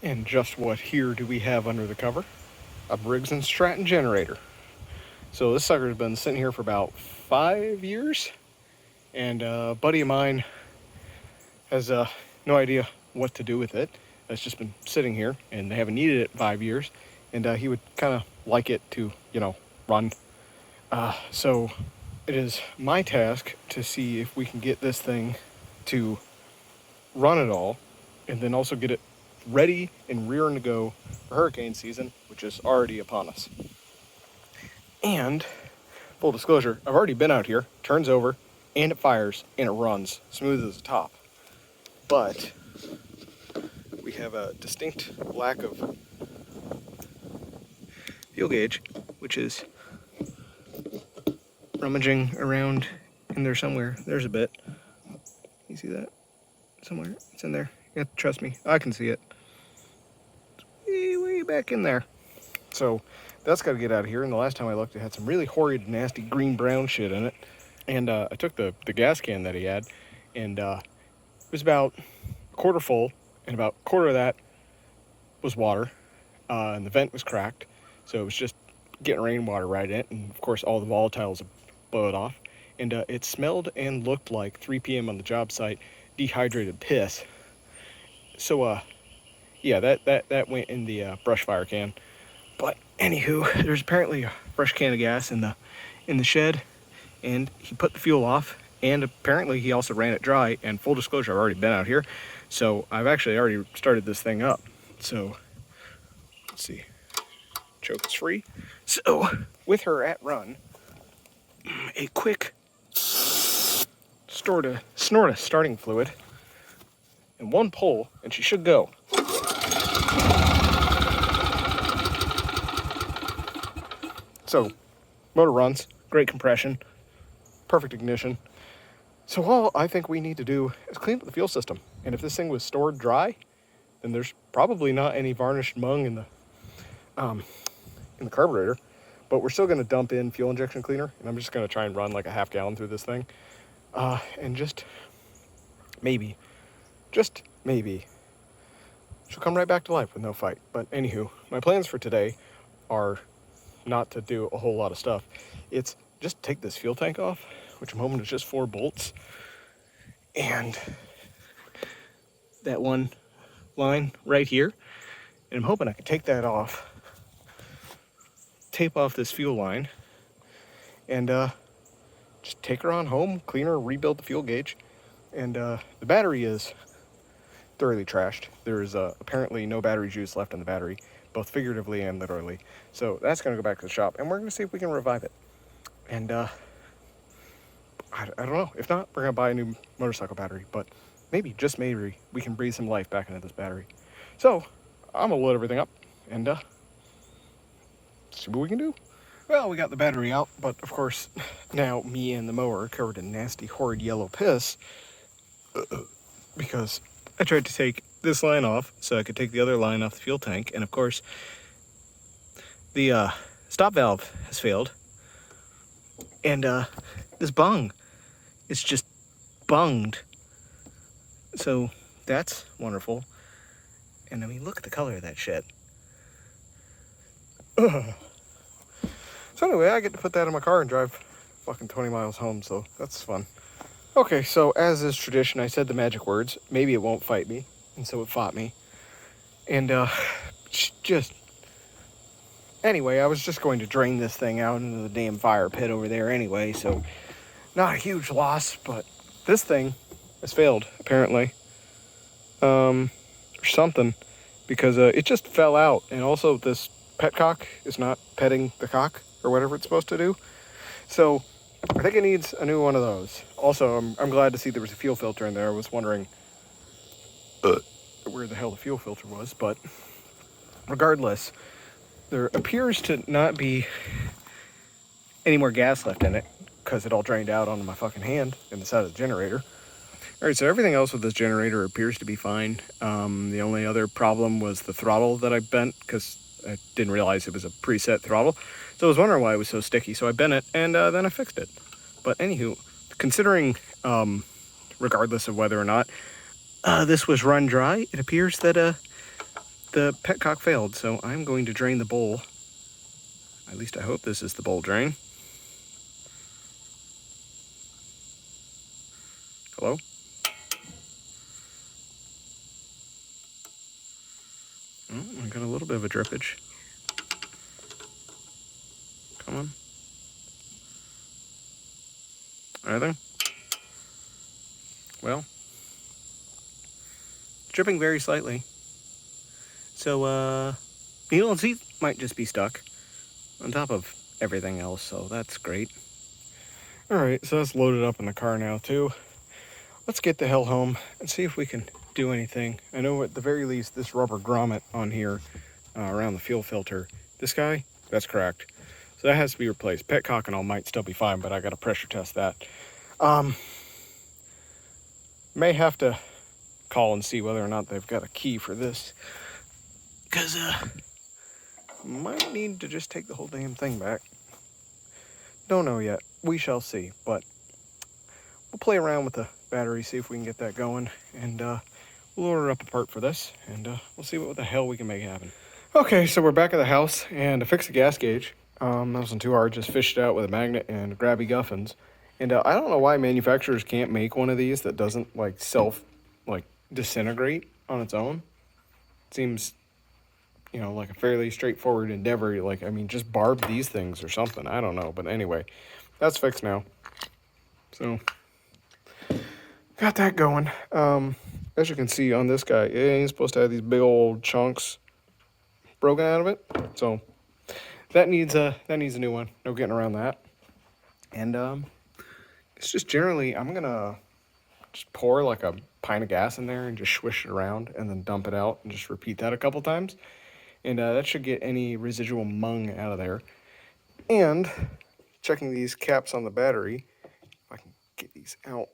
And just what here do we have under the cover? A Briggs and Stratton generator. So this sucker's been sitting here for about 5 years, and a buddy of mine has no idea what to do with it. It's just been sitting here, and they haven't needed it in 5 years, and he would kind of like it to, run. So it is my task to see if we can get this thing to run it all, and then also get it ready and rearing to go for hurricane season, which is already upon us. And full disclosure, I've already been out here, turns over, and it fires, and it runs smooth as a top. But we have a distinct lack of fuel gauge, which is rummaging around in there somewhere. There's a bit. You see that? Somewhere. It's in there. You have to trust me. I can see it. It's way back in there. So that's got to get out of here. And the last time I looked, it had some really horrid, nasty green-brown shit in it. And I took the gas can that he had, and it was about a quarter full, and about a quarter of that was water, and the vent was cracked. So it was just getting rainwater right in it, and of course all the volatiles have blown off. And it smelled and looked like 3 p.m. on the job site, dehydrated piss. So yeah, that went in the brush fire can. But anywho, there's apparently a fresh can of gas in the shed, and he put the fuel off, and apparently he also ran it dry. And full disclosure, I've already been out here, so I've actually already started this thing up. So let's see, choke is free. So with her at run, a quick snort of starting fluid and one pull, and she should go. So motor runs, great compression, perfect ignition. So all I think we need to do is clean up the fuel system. And if this thing was stored dry, then there's probably not any varnished mung in the carburetor. But we're still going to dump in fuel injection cleaner, and I'm just going to try and run like a half gallon through this thing, and just maybe, she'll come right back to life with no fight. But anywho, my plans for today are not to do a whole lot of stuff. It's just take this fuel tank off, which I'm hoping is just 4 bolts, and that one line right here, and I'm hoping I can take that off, tape off this fuel line, and just take her on home, clean her, rebuild the fuel gauge. And the battery is thoroughly trashed. There is apparently no battery juice left in the battery, both figuratively and literally. So that's going to go back to the shop, and we're going to see if we can revive it. And I don't know. If not, we're going to buy a new motorcycle battery. But maybe, just maybe, we can breathe some life back into this battery. So I'm going to load everything up and see what we can do. Well, we got the battery out, but of course, now me and the mower are covered in nasty, horrid yellow piss because I tried to take this line off so I could take the other line off the fuel tank, and of course, the stop valve has failed, and this bung is just bunged. So that's wonderful. And I mean, look at the color of that shit. Ugh. So anyway, I get to put that in my car and drive fucking 20 miles home, so that's fun. Okay, so as is tradition, I said the magic words. Maybe it won't fight me, and so it fought me. And just... Anyway, I was just going to drain this thing out into the damn fire pit over there anyway, so not a huge loss, but this thing has failed, apparently. Or something, because it just fell out, and also this petcock is not petting the cock, or whatever it's supposed to do. So I think it needs a new one of those. Also, I'm glad to see there was a fuel filter in there. I was wondering where the hell the fuel filter was, but regardless, there appears to not be any more gas left in it because it all drained out onto my fucking hand in the side of the generator. All right, so everything else with this generator appears to be fine. The only other problem was the throttle that I bent because I didn't realize it was a preset throttle. So I was wondering why it was so sticky. So I bent it, and then I fixed it. But anywho, considering, regardless of whether or not this was run dry, it appears that the petcock failed, so I'm going to drain the bowl. At least I hope this is the bowl drain. Hello? Oh, I got a little bit of a drippage. Come on. Anything? Well, dripping very slightly. So, needle and seat might just be stuck on top of everything else, so that's great. Alright, so that's loaded up in the car now too. Let's get the hell home and see if we can do anything. I know at the very least this rubber grommet on here around the fuel filter, this guy, that's cracked. So that has to be replaced. Petcock and all might still be fine, but I gotta pressure test that. May have to call and see whether or not they've got a key for this. Because, might need to just take the whole damn thing back. Don't know yet. We shall see. But we'll play around with the battery, see if we can get that going. And we'll order up a part for this. And we'll see what the hell we can make happen. Okay, so we're back at the house. And to fix the gas gauge, that wasn't too hard. Just fished it out with a magnet and grabby guffins. And I don't know why manufacturers can't make one of these that doesn't like disintegrate on its own. It seems, you know, like a fairly straightforward endeavor. Like, I mean, just barb these things or something. I don't know. But anyway, that's fixed now. So, got that going. As you can see on this guy, it ain't supposed to have these big old chunks broken out of it. So, that needs a new one. No getting around that. And, it's just generally, I'm going to just pour like a pint of gas in there and just swish it around and then dump it out and just repeat that a couple times. And that should get any residual mung out of there. And checking these caps on the battery, if I can get these out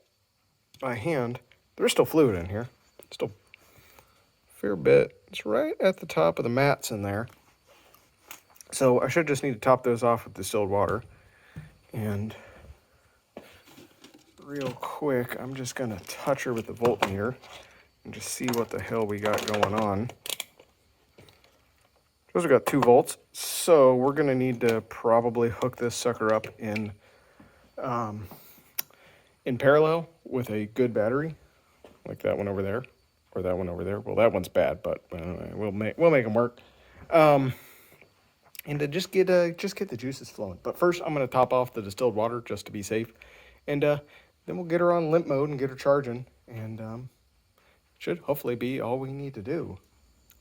by hand, there's still fluid in here. Still a fair bit. It's right at the top of the mats in there. So I should just need to top those off with distilled water. And real quick, I'm just going to touch her with the voltmeter and just see what the hell we got going on. Those have got 2 volts, so we're going to need to probably hook this sucker up in parallel with a good battery, like that one over there, or that one over there. Well, that one's bad, but we'll make them work. And to just get the juices flowing. But first, I'm going to top off the distilled water just to be safe, and then we'll get her on limp mode and get her charging, and should hopefully be all we need to do.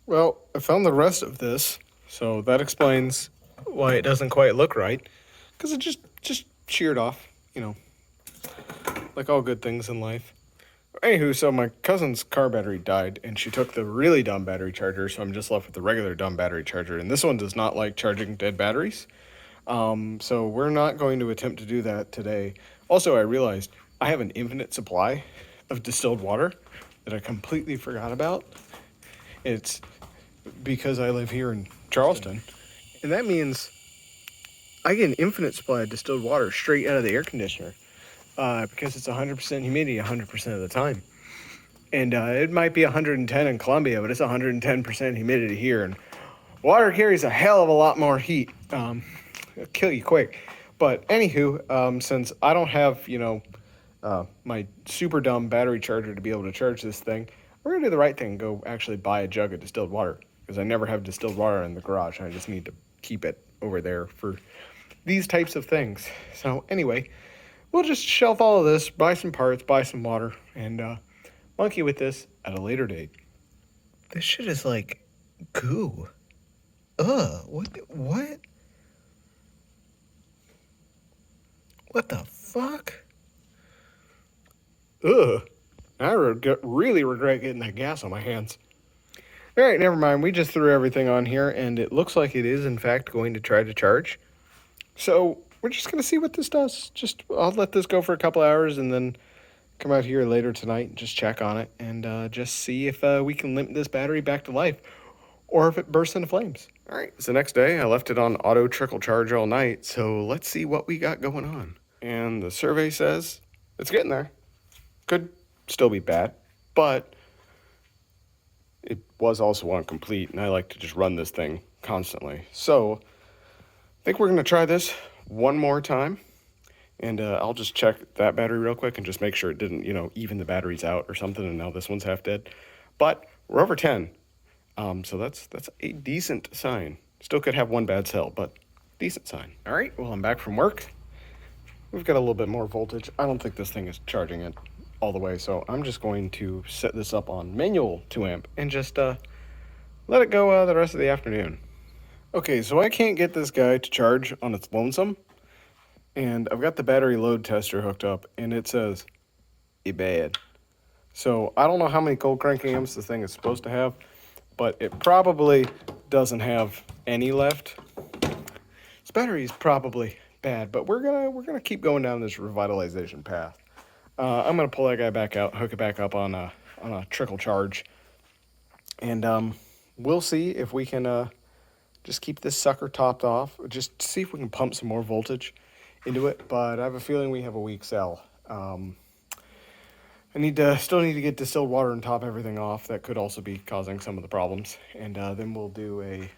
Well, I found the rest of this, so that explains why it doesn't quite look right, because it just sheared off, you know, like all good things in life. Anywho, so my cousin's car battery died, and she took the really dumb battery charger, so I'm just left with the regular dumb battery charger, and this one does not like charging dead batteries, so we're not going to attempt to do that today. Also, I realized I have an infinite supply of distilled water that I completely forgot about. It's because I live here in Charleston. And that means I get an infinite supply of distilled water straight out of the air conditioner. Because it's 100% humidity 100% of the time. And it might be 110 in Columbia, but it's 110% humidity here. And water carries a hell of a lot more heat. It'll kill you quick. But anywho, since I don't have, my super dumb battery charger to be able to charge this thing, we're going to do the right thing and go actually buy a jug of distilled water. Because I never have distilled water in the garage. I just need to keep it over there for these types of things. So anyway, we'll just shelf all of this, buy some parts, buy some water, and monkey with this at a later date. This shit is like goo. What? What the fuck? I really regret getting that gas on my hands. All right, never mind. We just threw everything on here, and it looks like it is, in fact, going to try to charge. So we're just going to see what this does. I'll let this go for a couple hours, and then come out here later tonight and just check on it, and just see if we can limp this battery back to life, or if it bursts into flames. All right, it's the next day. I left it on auto trickle charge all night, so let's see what we got going on. And the survey says it's getting there. Could still be bad, but it was also on complete, and I like to just run this thing constantly. So I think we're going to try this one more time, and I'll just check that battery real quick and just make sure it didn't, even the batteries out or something, and now this one's half dead. But we're over 10, so that's a decent sign. Still could have one bad cell, but decent sign. All right, well, I'm back from work. We've got a little bit more voltage. I don't think this thing is charging it all the way, so I'm just going to set this up on manual 2 amp and just let it go the rest of the afternoon. Okay, so I can't get this guy to charge on its lonesome, and I've got the battery load tester hooked up, and it says bad. So I don't know how many cold cranking amps this thing is supposed to have, but it probably doesn't have any left. This battery is probably bad, but we're gonna keep going down this revitalization path. I'm gonna pull that guy back out, hook it back up on a trickle charge, and we'll see if we can just keep this sucker topped off. Just see if we can pump some more voltage into it. But I have a feeling we have a weak cell. I still need to get distilled water and top everything off. That could also be causing some of the problems. And then we'll do a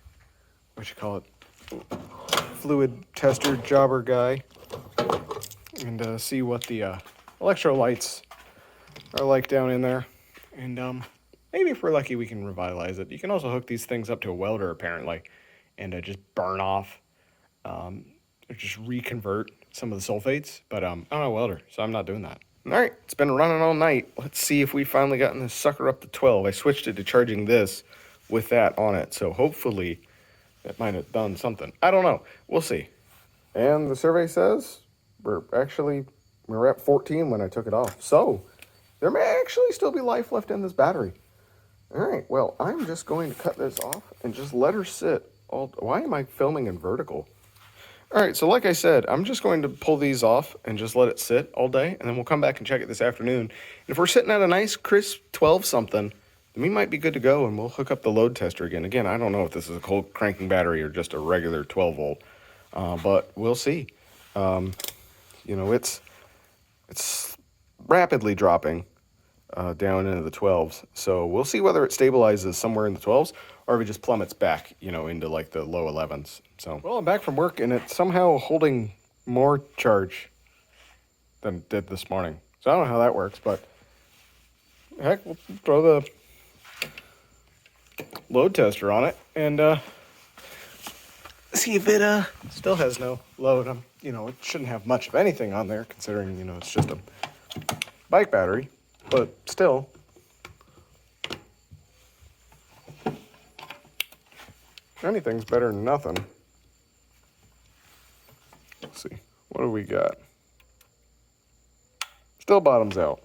fluid tester jobber guy, and see what the electrolytes are like down in there. And maybe if we're lucky, we can revitalize it. You can also hook these things up to a welder, apparently, and just burn off, or just reconvert some of the sulfates. But I'm not a welder, so I'm not doing that. All right, it's been running all night. Let's see if we finally gotten this sucker up to 12. I switched it to charging this with that on it, so hopefully that might have done something. I don't know. We'll see. And the survey says we're at 14 when I took it off. So there may actually still be life left in this battery. All right, well, I'm just going to cut this off and just let her sit. Why am I filming in vertical? All right, so like I said, I'm just going to pull these off and just let it sit all day, and then we'll come back and check it this afternoon. And if we're sitting at a nice, crisp 12-something, then we might be good to go, and we'll hook up the load tester again. Again, I don't know if this is a cold cranking battery or just a regular 12-volt, but we'll see. It's rapidly dropping down into the 12s, so we'll see whether it stabilizes somewhere in the 12s or if it just plummets back, into like the low 11s. So, well, I'm back from work, and it's somehow holding more charge than it did this morning. So I don't know how that works, but heck, we'll throw the load tester on it and see if it still has no load. It shouldn't have much of anything on there, considering it's just a bike battery, but still. Anything's better than nothing. Let's see, what do we got? Still bottoms out.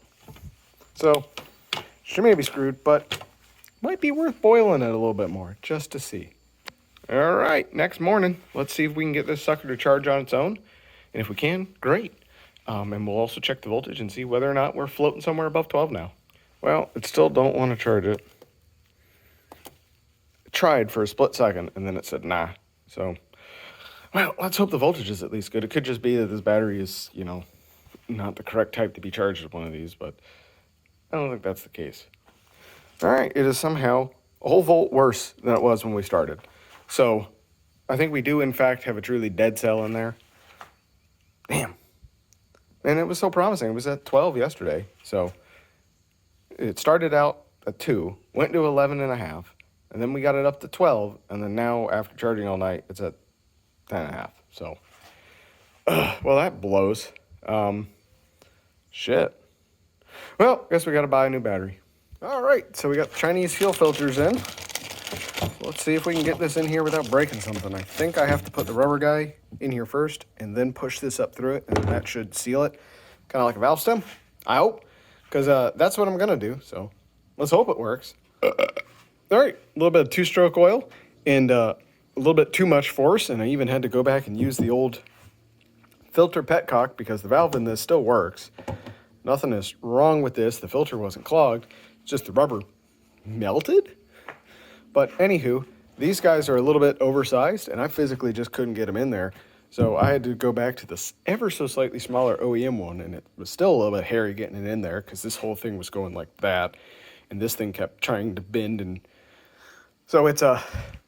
So she may be screwed, but might be worth boiling it a little bit more just to see. All right, next morning, let's see if we can get this sucker to charge on its own. And if we can, great. And we'll also check the voltage and see whether or not we're floating somewhere above 12 now. Well, it still don't want to charge it. It tried for a split second, and then it said nah. So, well, let's hope the voltage is at least good. It could just be that this battery is, not the correct type to be charged with one of these, but I don't think that's the case. All right, it is somehow a whole volt worse than it was when we started. So I think we do, in fact, have a truly dead cell in there. Damn. And it was so promising. It was at 12 yesterday. So it started out at 2, went to 11.5, and then we got it up to 12, and then now, after charging all night, it's at 10.5. So, well, that blows. Shit. Well, guess we got to buy a new battery. All right, so we got Chinese fuel filters in. Let's see if we can get this in here without breaking something. I think I have to put the rubber guy in here first and then push this up through it, and that should seal it, kind of like a valve stem, I hope, because that's what I'm going to do, so let's hope it works. All right, a little bit of 2-stroke oil and a little bit too much force, and I even had to go back and use the old filter petcock because the valve in this still works. Nothing is wrong with this. The filter wasn't clogged. It's just the rubber melted. But anywho, these guys are a little bit oversized, and I physically just couldn't get them in there. So I had to go back to this ever so slightly smaller OEM one, and it was still a little bit hairy getting it in there because this whole thing was going like that. And this thing kept trying to bend and So it's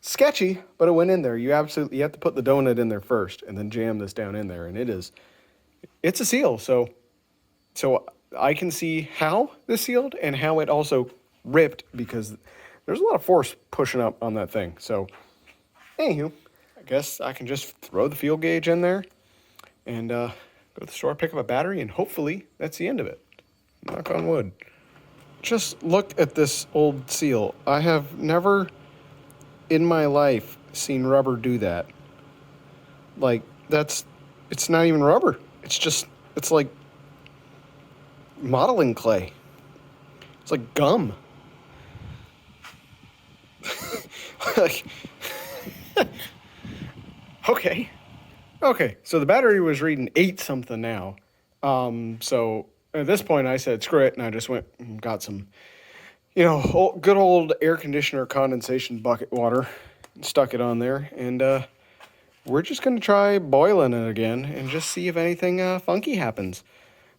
sketchy, but it went in there. You have to put the donut in there first and then jam this down in there. And it's a seal. So I can see how this sealed and how it also ripped because there's a lot of force pushing up on that thing. So anywho, I guess I can just throw the fuel gauge in there and go to the store, pick up a battery, and hopefully that's the end of it. Knock on wood. Just look at this old seal. I have never in my life seen rubber do that. Like, it's not even rubber. It's like modeling clay. It's like gum. Like, okay. Okay, so the battery was reading 8 something now. So at this point I said screw it, and I just went and got some, good old air conditioner condensation bucket water, and stuck it on there, and we're just going to try boiling it again and just see if anything funky happens.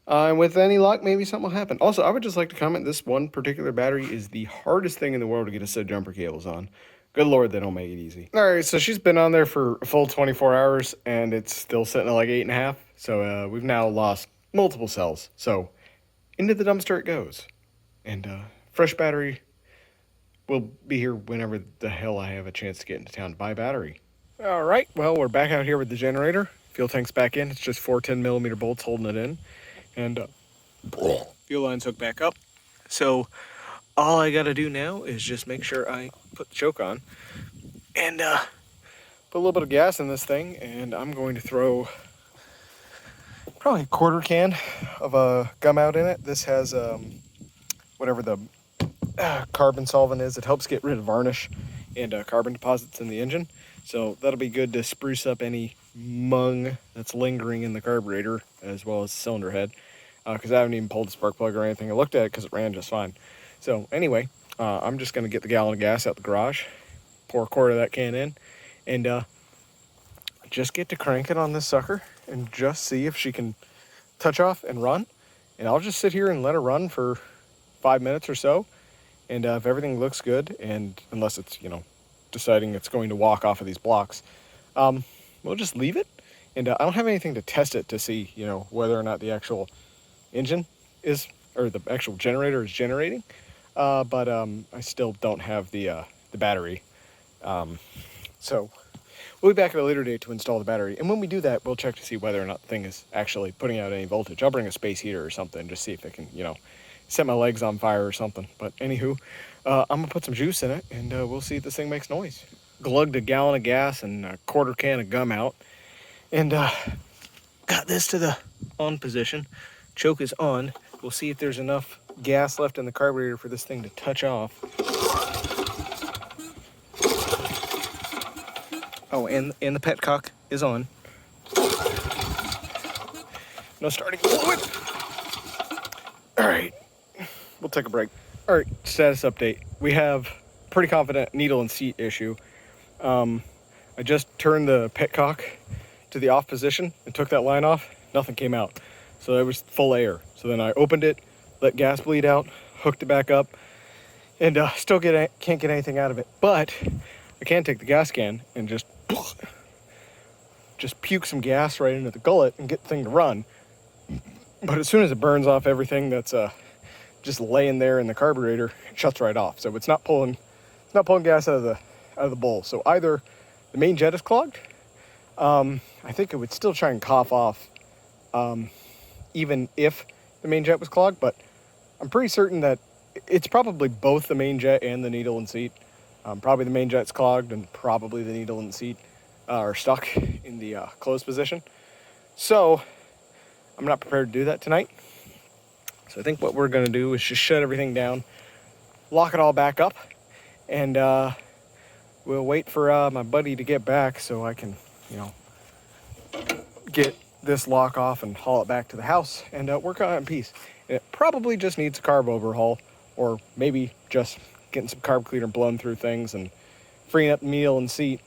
And with any luck, maybe something will happen. Also, I would just like to comment, this one particular battery is the hardest thing in the world to get a set of jumper cables on. Good Lord, they don't make it easy. All right, so she's been on there for a full 24 hours, and it's still sitting at like 8.5. So we've now lost multiple cells. So into the dumpster it goes. And fresh battery will be here whenever the hell I have a chance to get into town to buy a battery. All right, well, we're back out here with the generator. Fuel tank's back in. It's just 4 10mm bolts holding it in. And fuel line's hooked back up. So all I gotta do now is just make sure I put the choke on and put a little bit of gas in this thing, and I'm going to throw probably a quarter can of gum out in it. This has whatever the carbon solvent is. It helps get rid of varnish and carbon deposits in the engine. So that'll be good to spruce up any mung that's lingering in the carburetor as well as the cylinder head. Because I haven't even pulled the spark plug or anything. I looked at it because it ran just fine. So anyway, I'm just going to get the gallon of gas out the garage, pour a quarter of that can in, and just get to cranking on this sucker and just see if she can touch off and run. And I'll just sit here and let her run for 5 minutes or so. And if everything looks good, and unless it's, deciding it's going to walk off of these blocks, we'll just leave it. And I don't have anything to test it to see, whether or not the actual engine is, or the actual generator is generating. But I still don't have the battery. So we'll be back at a later date to install the battery. And when we do that, we'll check to see whether or not the thing is actually putting out any voltage. I'll bring a space heater or something, just see if it can, set my legs on fire or something. But anywho, I'm gonna put some juice in it, and we'll see if this thing makes noise. Glugged a gallon of gas and a quarter can of gum out, and got this to the on position. Choke is on. We'll see if there's enough gas left in the carburetor for this thing to touch off. Oh, and the petcock is on. No starting fluid. All right, we'll take a break. All right, status update. We have pretty confident needle and seat issue. I just turned the petcock to the off position and took that line off. Nothing came out. So it was full air. So then I opened it, let gas bleed out, hooked it back up, and still can't get anything out of it. But I can take the gas can and just puke some gas right into the gullet and get the thing to run. But as soon as it burns off everything that's just laying there in the carburetor, it shuts right off. So it's not pulling gas out of the bowl. So either the main jet is clogged. I think it would still try and cough off even if the main jet was clogged, but I'm pretty certain that it's probably both the main jet and the needle and seat. Probably the main jet's clogged, and probably the needle and seat are stuck in the closed position. So I'm not prepared to do that tonight. So I think what we're going to do is just shut everything down, lock it all back up, and we'll wait for my buddy to get back so I can, get this lock off and haul it back to the house and work on it in peace. And it probably just needs a carb overhaul, or maybe just getting some carb cleaner blown through things and freeing up the needle and seat.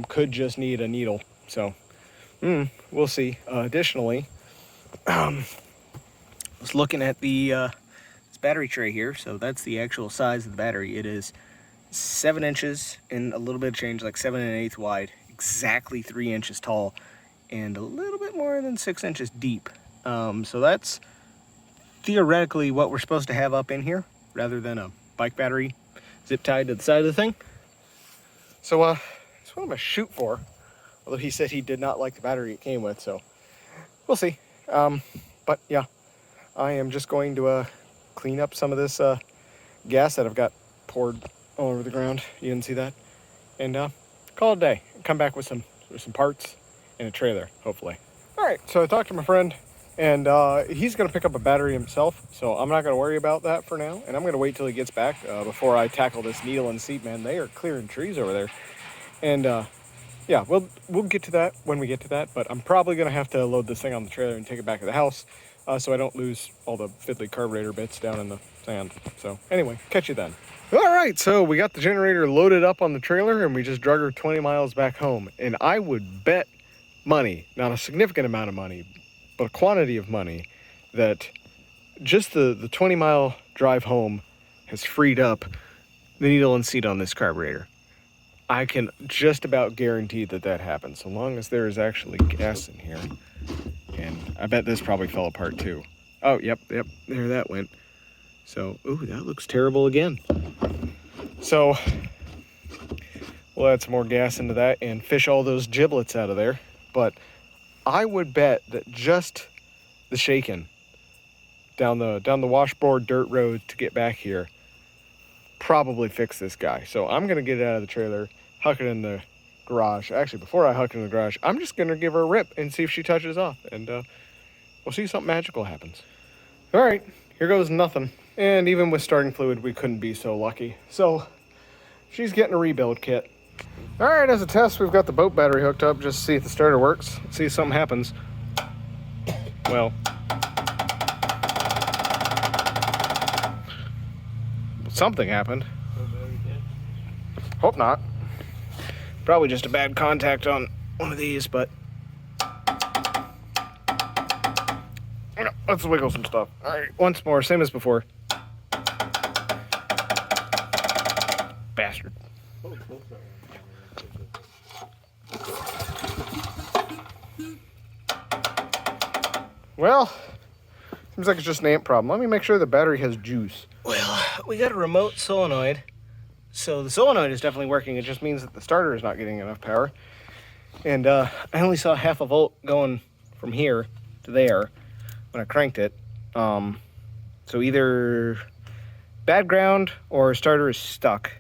Could just need a needle. So we'll see. Additionally, I was looking at the this battery tray here. So that's the actual size of the battery. It is 7 inches and a little bit of change, like 7 1/8 wide, exactly 3 inches tall, and a little bit more than 6 inches deep. So that's theoretically what we're supposed to have up in here, rather than a bike battery zip tied to the side of the thing. So that's what I'm gonna shoot for. Although he said he did not like the battery it came with, so we'll see. But yeah, I am just going to clean up some of this gas that I've got poured all over the ground. You didn't see that? And call it a day. Come back with some parts and a trailer, hopefully. All right, so I talked to my friend, and he's gonna pick up a battery himself, so I'm not gonna worry about that for now, and I'm gonna wait till he gets back before I tackle this needle and seat. Man, they are clearing trees over there. And yeah, we'll get to that when we get to that, but I'm probably gonna have to load this thing on the trailer and take it back to the house so I don't lose all the fiddly carburetor bits down in the sand. So anyway, catch you then. All right, so we got the generator loaded up on the trailer and we just drug her 20 miles back home. And I would bet money, not a significant amount of money, but a quantity of money, that just the 20-mile drive home has freed up the needle and seat on this carburetor. I can just about guarantee that that happens, so long as there is actually gas in here. And I bet this probably fell apart too. Oh, yep, there that went. So, ooh, that looks terrible again. So, we'll add some more gas into that and fish all those giblets out of there. But I would bet that just the shaking down the washboard dirt road to get back here probably fix this guy. So I'm gonna get it out of the trailer, huck it in the garage. Actually, before I huck it in the garage, I'm just gonna give her a rip and see if she touches off, and we'll see if something magical happens. All right, here goes nothing. And even with starting fluid, we couldn't be so lucky. So she's getting a rebuild kit. All right, as a test, we've got the boat battery hooked up just to see if the starter works. Let's see if something happens. Well, something happened. Hope not. Probably just a bad contact on one of these, but let's wiggle some stuff. All right, once more, same as before. Bastard. Well, seems like it's just an amp problem. Let me make sure the battery has juice. Well, we got a remote solenoid, so the solenoid is definitely working. It just means that the starter is not getting enough power. And I only saw 0.5 volt going from here to there when I cranked it. So either bad ground or starter is stuck.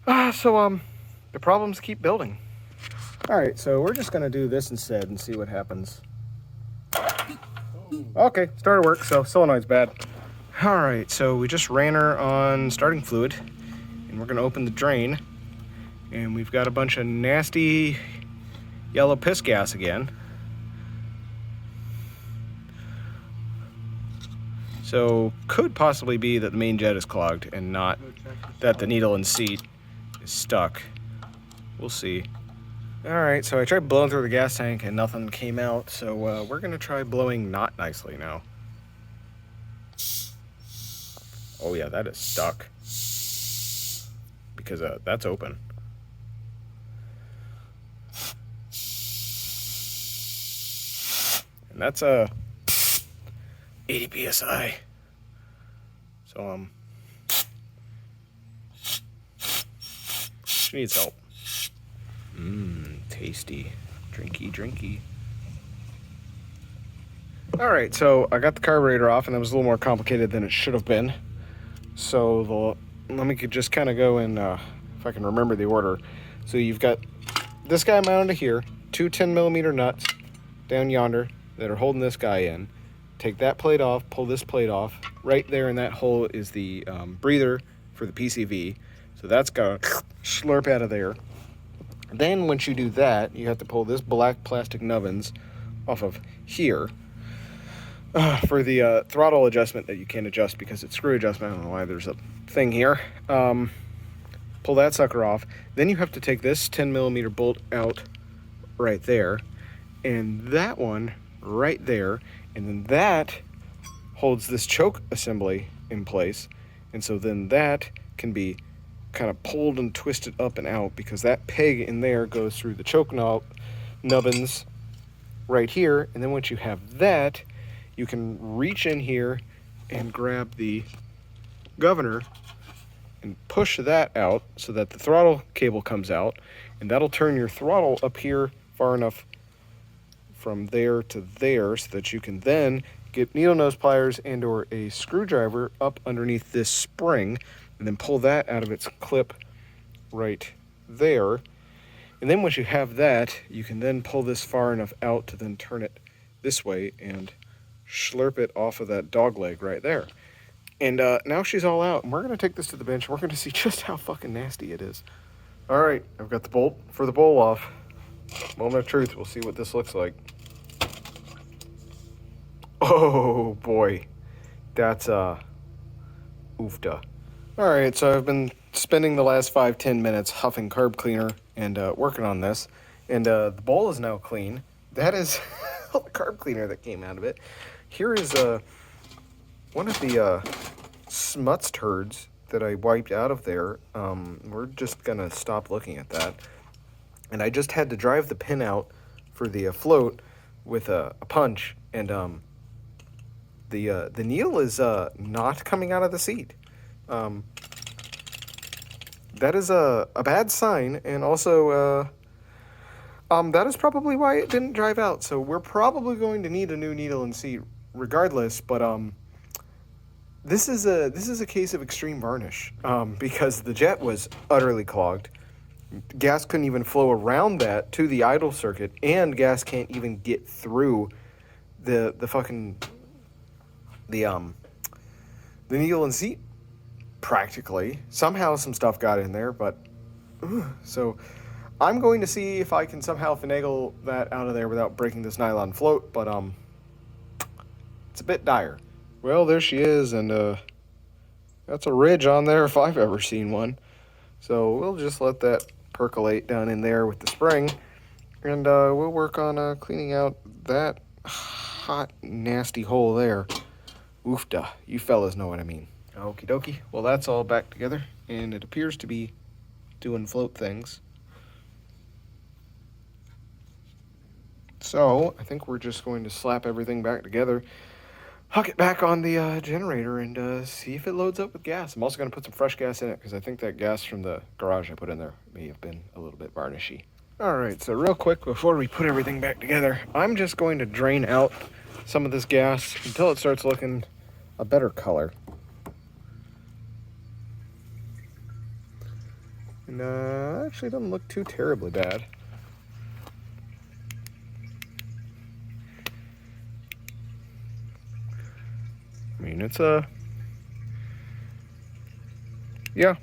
So the problems keep building. All right, so we're just gonna do this instead and see what happens. Okay, starter works, so solenoid's bad. All right, so we just ran her on starting fluid, and we're gonna open the drain, and we've got a bunch of nasty yellow piss gas again. So could possibly be that the main jet is clogged and not that the needle and seat is stuck. We'll see. All right, so I tried blowing through the gas tank and nothing came out, so we're gonna try blowing not nicely now. Oh yeah, that is stuck. Because that's open. And that's 80 PSI. So she needs help. Tasty. Drinky. All right, so I got the carburetor off, and that was a little more complicated than it should have been. So let me just kind of go in, if I can remember the order. So you've got this guy mounted here, two 10mm nuts down yonder that are holding this guy in. Take that plate off, pull this plate off. Right there in that hole is the breather for the PCV. So that's got to slurp out of there. Then once you do that, you have to pull this black plastic nubbins off of here for the throttle adjustment that you can't adjust because it's screw adjustment. I don't know why there's a thing here. Pull that sucker off. Then you have to take this 10mm bolt out right there, and that one right there, and then that holds this choke assembly in place, and so then that can be kind of pulled and twisted up and out, because that peg in there goes through the choke nubbins right here. And then once you have that, you can reach in here and grab the governor and push that out so that the throttle cable comes out, and that'll turn your throttle up here far enough from there to there so that you can then get needle nose pliers and or a screwdriver up underneath this spring and then pull that out of its clip right there. And then once you have that, you can then pull this far enough out to then turn it this way and slurp it off of that dog leg right there. And now she's all out, and we're going to take this to the bench. We're going to see just how fucking nasty it is. All right, I've got the bolt for the bowl off. Moment of truth, we'll see what this looks like. Oh, boy. That's, oofda. All right, so I've been spending the last 5-10 minutes huffing carb cleaner and working on this. And the bowl is now clean. That is all the carb cleaner that came out of it. Here is one of the smuts turds that I wiped out of there. We're just gonna stop looking at that. And I just had to drive the pin out for the float with a punch, and the needle is not coming out of the seat. That is a bad sign, and also that is probably why it didn't drive out. So we're probably going to need a new needle and seat regardless, but this is a case of extreme varnish, because the jet was utterly clogged. Gas couldn't even flow around that to the idle circuit, and gas can't even get through the needle and seat practically. Somehow some stuff got in there, but so I'm going to see if I can somehow finagle that out of there without breaking this nylon float, but it's a bit dire. Well, there she is, and that's a ridge on there if I've ever seen one. So we'll just let that percolate down in there with the spring, and we'll work on cleaning out that hot, nasty hole there. Oofda, you fellas know what I mean. Okie dokie. Well, that's all back together, and it appears to be doing float things. So I think we're just going to slap everything back together, hook it back on the generator, and see if it loads up with gas. I'm also going to put some fresh gas in it, because I think that gas from the garage I put in there may have been a little bit varnishy. All right, so real quick before we put everything back together, I'm just going to drain out some of this gas until it starts looking a better color. And actually doesn't look too terribly bad. I mean, it's yeah,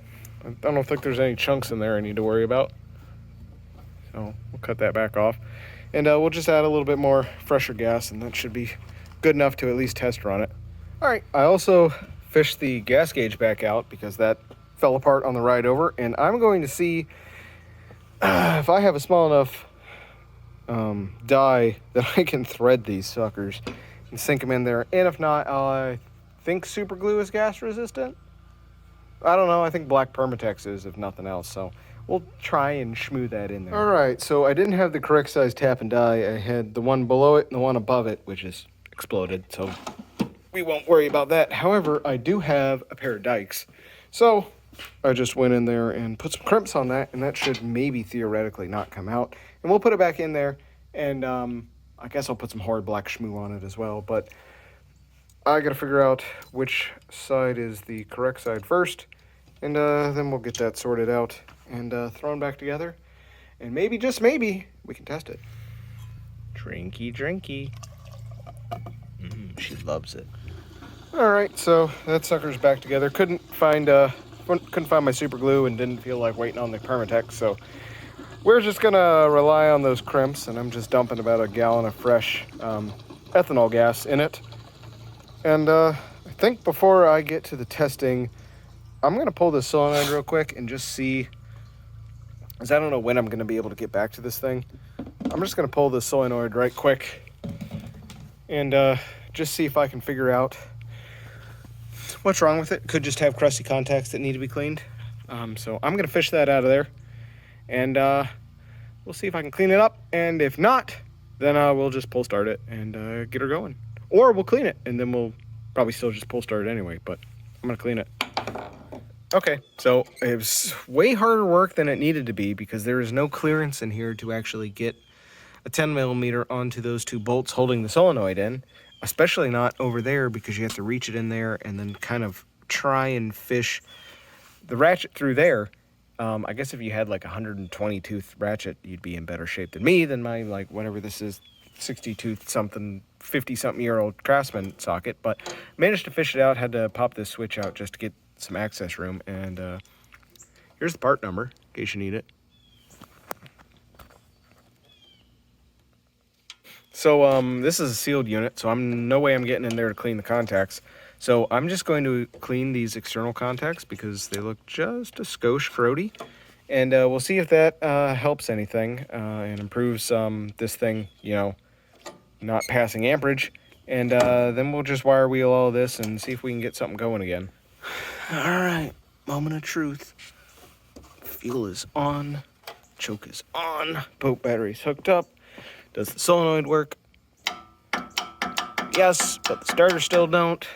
I don't think there's any chunks in there I need to worry about. So we'll cut that back off. And we'll just add a little bit more fresher gas, and that should be good enough to at least test run it. All right, I also fished the gas gauge back out because that fell apart on the ride over, and I'm going to see if I have a small enough die that I can thread these suckers and sink them in there. And if not, I think super glue is gas resistant. I don't know, I think black Permatex is, if nothing else, so we'll try and schmoo that in there. All right, so I didn't have the correct size tap and die. I had the one below it and the one above it, which is exploded, so we won't worry about that. However, I do have a pair of dikes, so I just went in there and put some crimps on that, and that should maybe theoretically not come out. And we'll put it back in there, and I guess I'll put some hard black schmoo on it as well, but I gotta figure out which side is the correct side first, and then we'll get that sorted out and thrown back together, and maybe, just maybe, we can test it. Drinky, drinky. She loves it. All right, so that sucker's back together. Couldn't find my super glue and didn't feel like waiting on the Permatex, so we're just gonna rely on those crimps, and I'm just dumping about a gallon of fresh ethanol gas in it. And I think before I get to the testing, I'm gonna pull this solenoid real quick and just see, because I don't know when I'm gonna be able to get back to this thing. I'm just gonna pull this solenoid right quick and just see if I can figure out what's wrong with it. Could just have crusty contacts that need to be cleaned. So I'm going to fish that out of there. And we'll see if I can clean it up. And if not, then we'll just pull start it and get her going. Or we'll clean it, and then we'll probably still just pull start it anyway. But I'm going to clean it. Okay, so it was way harder work than it needed to be because there is no clearance in here to actually get a 10mm onto those two bolts holding the solenoid in, especially not over there because you have to reach it in there and then kind of try and fish the ratchet through there. I guess if you had like a 120 tooth ratchet, you'd be in better shape than me, than my, like, whatever this is, 60 tooth something, 50 something year old Craftsman socket, but managed to fish it out. Had to pop this switch out just to get some access room, and here's the part number in case you need it. So this is a sealed unit, so no way I'm getting in there to clean the contacts. So I'm just going to clean these external contacts because they look just a skosh grody, and we'll see if that helps anything and improves this thing, you know, not passing amperage. And then we'll just wire wheel all this and see if we can get something going again. All right, moment of truth. Fuel is on, choke is on, boat battery's hooked up. Does the solenoid work? Yes, but the starter still don't.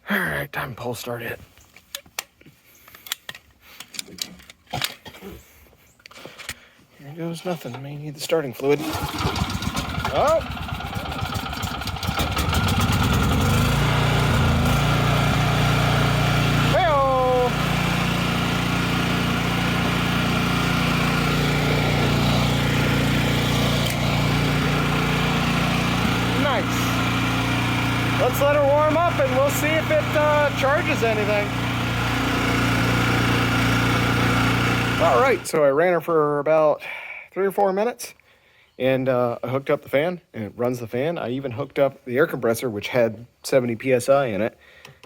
All right, time to pull start it. Here goes nothing. May need the starting fluid. Oh! Let's let her warm up and we'll see if it charges anything. All right, so I ran her for about 3 or 4 minutes and I hooked up the fan and it runs the fan. I even hooked up the air compressor, which had 70 PSI in it,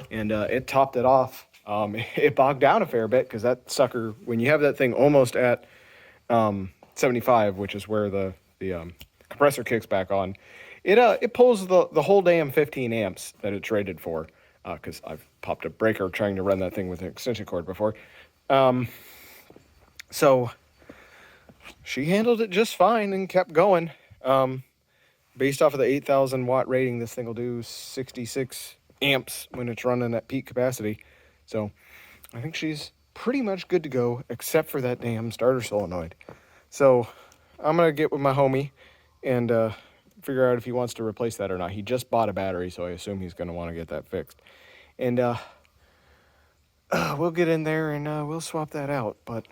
and it topped it off. It bogged down a fair bit because that sucker, when you have that thing almost at 75, which is where the compressor kicks back on, it pulls the whole damn 15 amps that it's rated for, because I've popped a breaker trying to run that thing with an extension cord before. So she handled it just fine and kept going. Based off of the 8,000 watt rating, this thing will do 66 amps when it's running at peak capacity. So I think she's pretty much good to go, except for that damn starter solenoid. So I'm going to get with my homie and figure out if he wants to replace that or not. He just bought a battery, so I assume he's going to want to get that fixed. And we'll get in there and we'll swap that out. But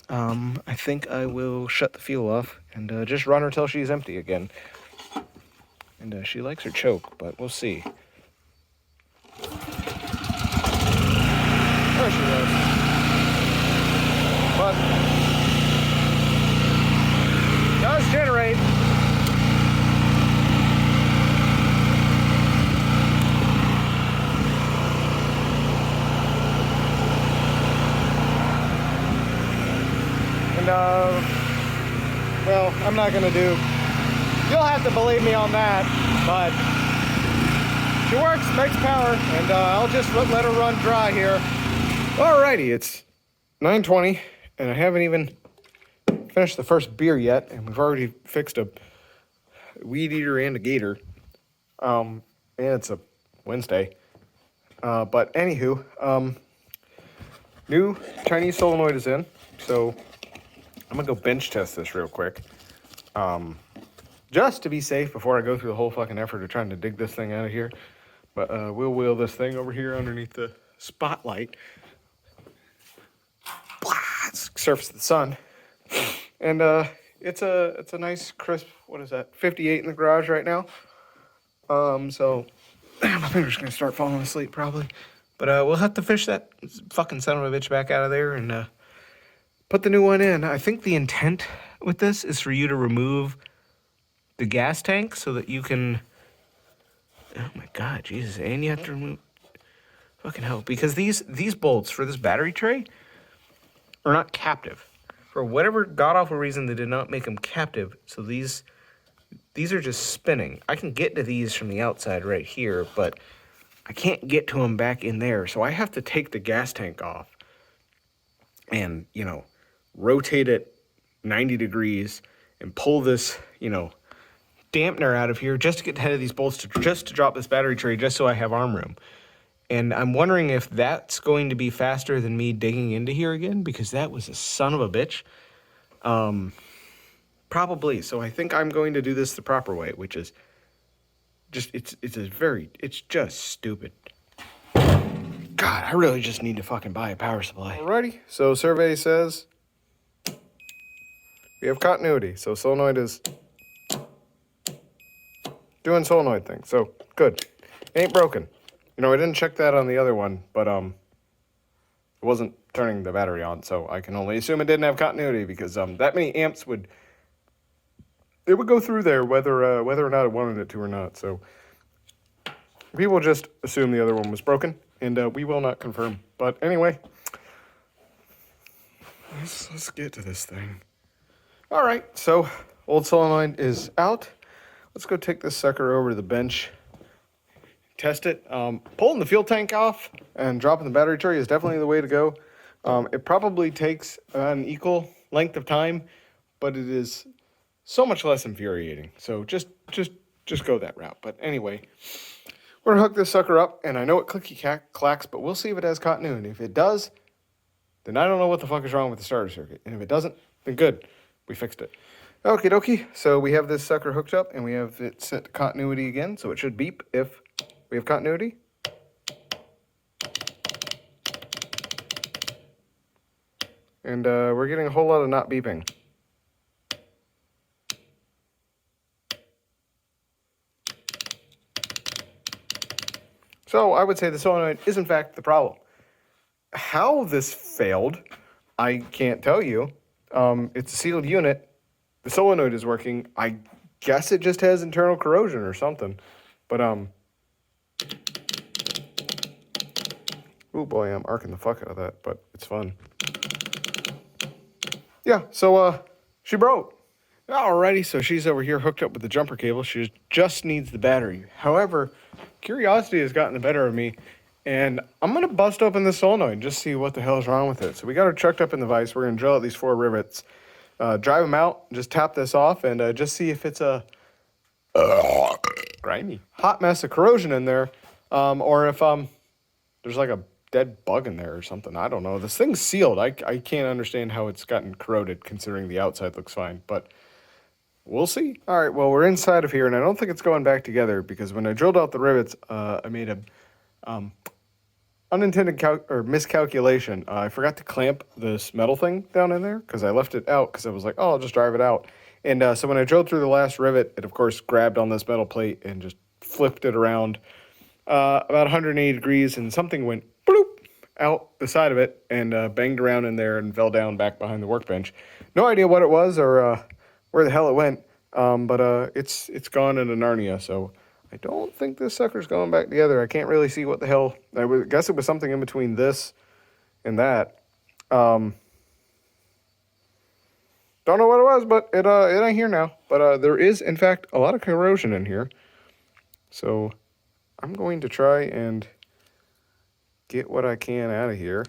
I think I will shut the fuel off and just run her till she's empty again. And she likes her choke, but we'll see. There she goes. But does generate. And well, I'm not gonna do. You'll have to believe me on that, but she works, makes power, and I'll just let her run dry here. Alrighty, it's 9:20, and I haven't even finished the first beer yet, and we've already fixed a weed eater and a gator. And it's a Wednesday. But anywho, new Chinese solenoid is in, so I'm gonna go bench test this real quick. Just to be safe before I go through the whole fucking effort of trying to dig this thing out of here. But we'll wheel this thing over here underneath the spotlight. Surface of the sun. And it's a nice crisp, what is that, 58 in the garage right now. So my finger's gonna start falling asleep probably. But we'll have to fish that fucking son of a bitch back out of there and put the new one in. I think the intent with this is for you to remove the gas tank so that you can, oh my god, Jesus, and you have to remove, fucking hell, because these bolts for this battery tray are not captive. For whatever god-awful reason, they did not make them captive, so these are just spinning. I can get to these from the outside right here, but I can't get to them back in there, so I have to take the gas tank off and, you know, rotate it 90 degrees and pull this, you know, dampener out of here just to get the head of these bolts just to drop this battery tray just so I have arm room. And I'm wondering if that's going to be faster than me digging into here again, because that was a son of a bitch. Probably. So I think I'm going to do this the proper way, which is just, it's just stupid. God, I really just need to fucking buy a power supply. Alrighty, so survey says we have continuity. So solenoid is doing solenoid thing. So good. It ain't broken. You know, I didn't check that on the other one, but it wasn't turning the battery on, so I can only assume it didn't have continuity because that many amps would go through there whether or not it wanted it to or not. So we will just assume the other one was broken, and we will not confirm. But anyway, let's get to this thing. All right, so old solenoid is out. Let's go take this sucker over to the bench, test it. Pulling the fuel tank off and dropping the battery tray is definitely the way to go. It probably takes an equal length of time, but it is so much less infuriating. So just go that route. But anyway, we're gonna hook this sucker up, and I know it clacks, but we'll see if it has continuity. If it does, then I don't know what the fuck is wrong with the starter circuit. And if it doesn't, then good, we fixed it. Okie dokie, so we have this sucker hooked up, and we have it set to continuity again, so it should beep if we have continuity. And we're getting a whole lot of not beeping. So I would say the solenoid is in fact the problem. How this failed, I can't tell you. It's a sealed unit. The solenoid is working. I guess it just has internal corrosion or something. But oh boy, I'm arcing the fuck out of that, but it's fun. Yeah, so she broke. Alrighty, so she's over here hooked up with the jumper cable. She just needs the battery. However, curiosity has gotten the better of me, and I'm gonna bust open the solenoid and just see what the hell is wrong with it. So we got her chucked up in the vise. We're gonna drill out these 4 rivets, drive them out, just tap this off, and just see if it's a grimy hot mess of corrosion in there, or if there's like a dead bug in there or something. I don't know. This thing's sealed. I can't understand how it's gotten corroded considering the outside looks fine, but we'll see. All right, well, we're inside of here, and I don't think it's going back together because when I drilled out the rivets, I made a unintended miscalculation. I forgot to clamp this metal thing down in there because I left it out because I was like, oh, I'll just drive it out. And so when I drilled through the last rivet, it, of course, grabbed on this metal plate and just flipped it around about 180 degrees, and something went bloop out the side of it and banged around in there and fell down back behind the workbench. No idea what it was or where the hell it went, but it's gone into Narnia, so I don't think this sucker's going back together. I can't really see what the hell. I would guess it was something in between this and that. Don't know what it was, but it ain't here now. But there is, in fact, a lot of corrosion in here. So I'm going to try and get what I can out of here.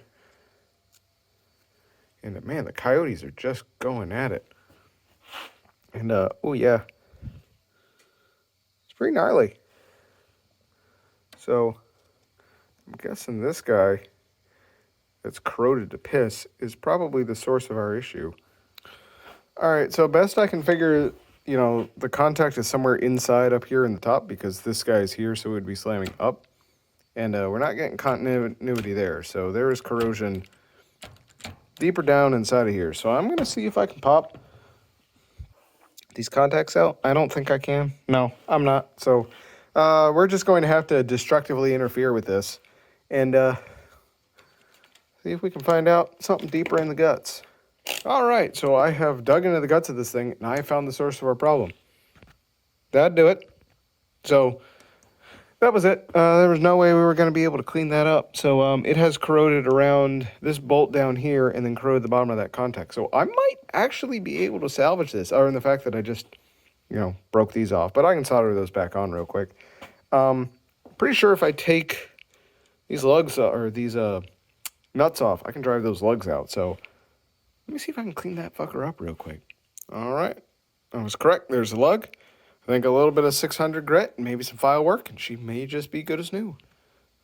And man, the coyotes are just going at it. And oh yeah, it's pretty gnarly. So I'm guessing this guy that's corroded to piss is probably the source of our issue. All right, so best I can figure, you know, the contact is somewhere inside up here in the top because this guy is here, so it would be slamming up. And we're not getting continuity there, so there is corrosion deeper down inside of here. So I'm going to see if I can pop these contacts out. I don't think I can. No, I'm not. So we're just going to have to destructively interfere with this and see if we can find out something deeper in the guts. All right, so I have dug into the guts of this thing, and I found the source of our problem. That'd do it. So that was it. There was no way we were going to be able to clean that up. So it has corroded around this bolt down here and then corroded the bottom of that contact. So I might actually be able to salvage this, other than the fact that I just, you know, broke these off. But I can solder those back on real quick. Pretty sure if I take these lugs or these nuts off, I can drive those lugs out. So Let me see if I can clean that fucker up real quick. All right, I was correct. There's the lug. I think a little bit of 600 grit and maybe some file work, and she may just be good as new.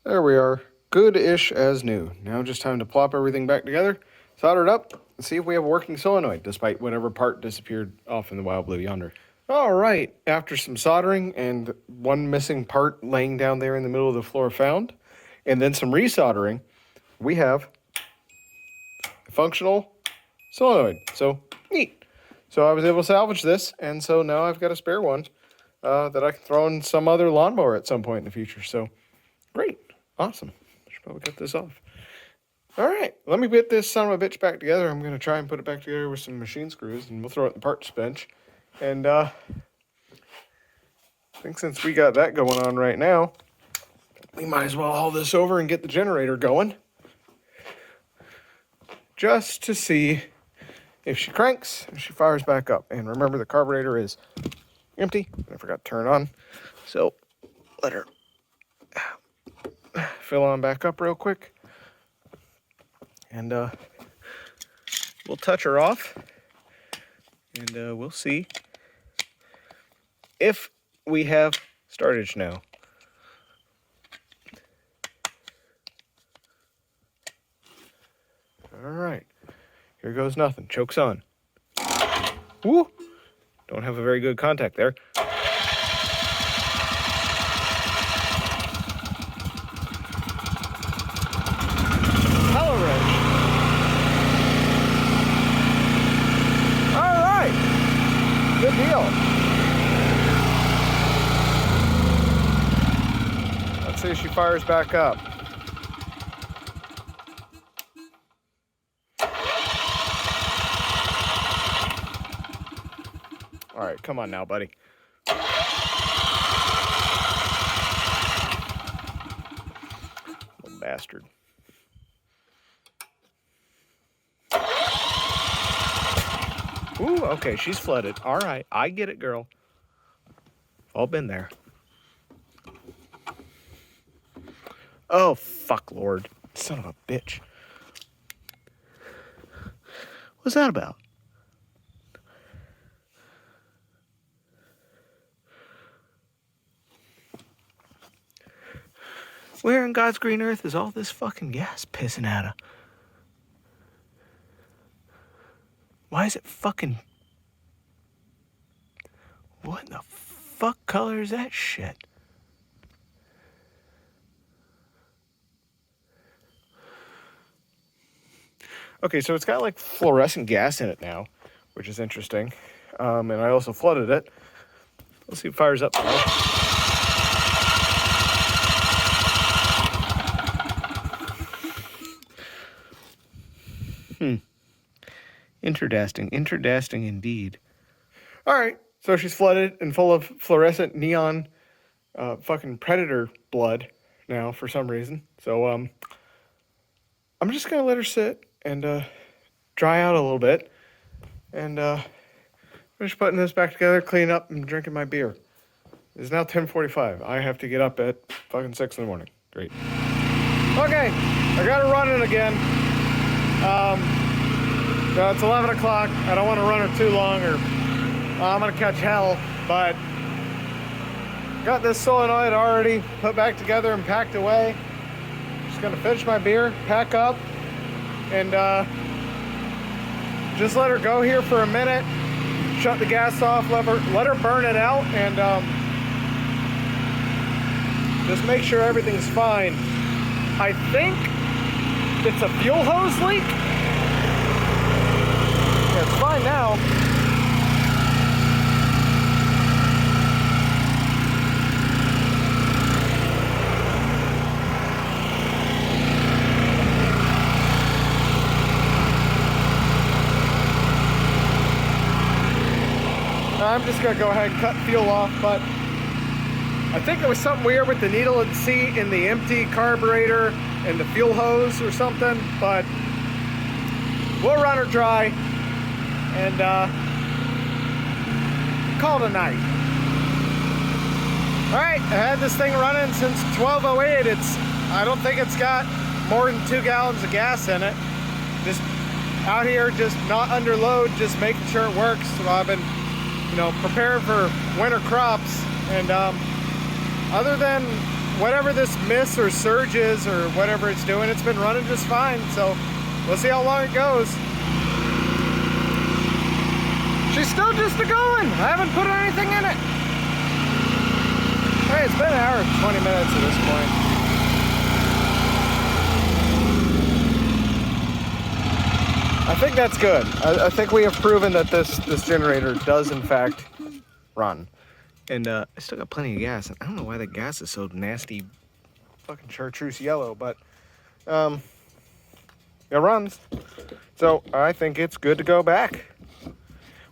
There we are, good-ish as new. Now just time to plop everything back together, solder it up, and see if we have a working solenoid, despite whatever part disappeared off in the wild blue yonder. All right, after some soldering and one missing part laying down there in the middle of the floor found, and then some resoldering, we have a functional solenoid. So, neat. So I was able to salvage this, and so now I've got a spare one that I can throw in some other lawnmower at some point in the future. So, great. Awesome. I should probably cut this off. All right, let me get this son of a bitch back together. I'm going to try and put it back together with some machine screws, and we'll throw it in the parts bench. And I think since we got that going on right now, we might as well haul this over and get the generator going. Just to see if she cranks, if she fires back up. And remember, the carburetor is empty. I forgot to turn it on. So let her fill on back up real quick. And we'll touch her off. And we'll see if we have startage now. All right. Here goes nothing. Choke's on. Woo! Don't have a very good contact there. Hello, wrench. All right. Good deal. Let's see if she fires back up. All right, come on now, buddy. Little bastard. Ooh, okay, she's flooded. All right, I get it, girl. All been there. Oh, fuck, Lord. Son of a bitch. What's that about? Where in God's green earth is all this fucking gas pissing at her? Why is it fucking... What in the fuck color is that shit? Okay, so it's got like fluorescent gas in it now, which is interesting. And I also flooded it. Let's see if it fires up now. Interdasting indeed. All right, so she's flooded and full of fluorescent neon fucking predator blood now for some reason. So I'm just gonna let her sit and dry out a little bit and finish putting this back together, clean up, and drinking my beer. It's now 10:45. I have to get up at fucking 6 in the morning. Great. Okay, I got her running again. So it's 11 o'clock. I don't want to run her too long or I'm going to catch hell, but got this solenoid already put back together and packed away. Just going to finish my beer, pack up, and just let her go here for a minute. Shut the gas off, let her burn it out, and just make sure everything's fine. I think it's a fuel hose leak. Yeah, it's fine now. I'm just gonna go ahead and cut fuel off, but I think it was something weird with the needle and seat in the empty carburetor and the fuel hose or something, but we'll run her dry and call it a night. All right, I had this thing running since 12:08. I don't think it's got more than 2 gallons of gas in it. Just out here just not under load, just making sure it works. So I've been, you know, preparing for winter crops, and other than whatever this miss or surge is or whatever it's doing, it's been running just fine. So we'll see how long it goes. She's still just a-going. I haven't put anything in it. Hey, it's been an hour and 20 minutes at this point. I think that's good. I think we have proven that this generator does in fact run. And I still got plenty of gas. I don't know why the gas is so nasty, fucking chartreuse yellow, but it runs. So I think it's good to go back.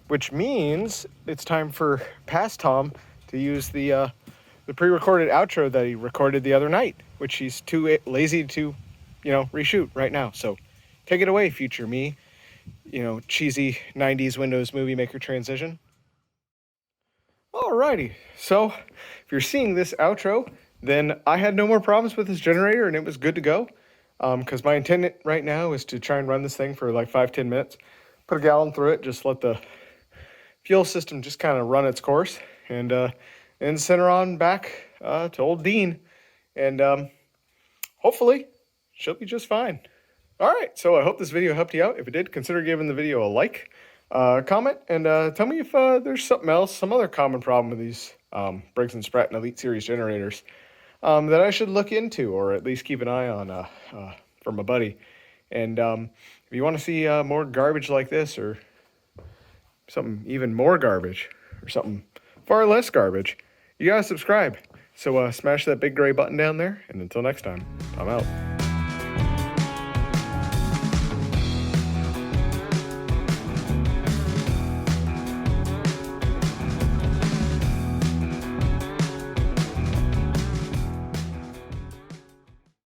Which means it's time for Past Tom to use the pre-recorded outro that he recorded the other night, which he's too lazy to, you know, reshoot right now. So take it away, future me. You know, cheesy 90s Windows Movie Maker transition. Alrighty, so if you're seeing this outro, then I had no more problems with this generator and it was good to go. Because my intent right now is to try and run this thing for like 5-10 minutes. Put a gallon through it, just let the fuel system just kind of run its course, and send her on back to old Dean, and hopefully she'll be just fine. All right, so I hope this video helped you out. If it did, consider giving the video a like, comment, and tell me if there's something else, some other common problem with these Briggs and Stratton Elite Series generators that I should look into, or at least keep an eye on from a buddy. And if you want to see more garbage like this, or something even more garbage, or something far less garbage, you gotta subscribe. So smash that big gray button down there, and until next time, I'm out.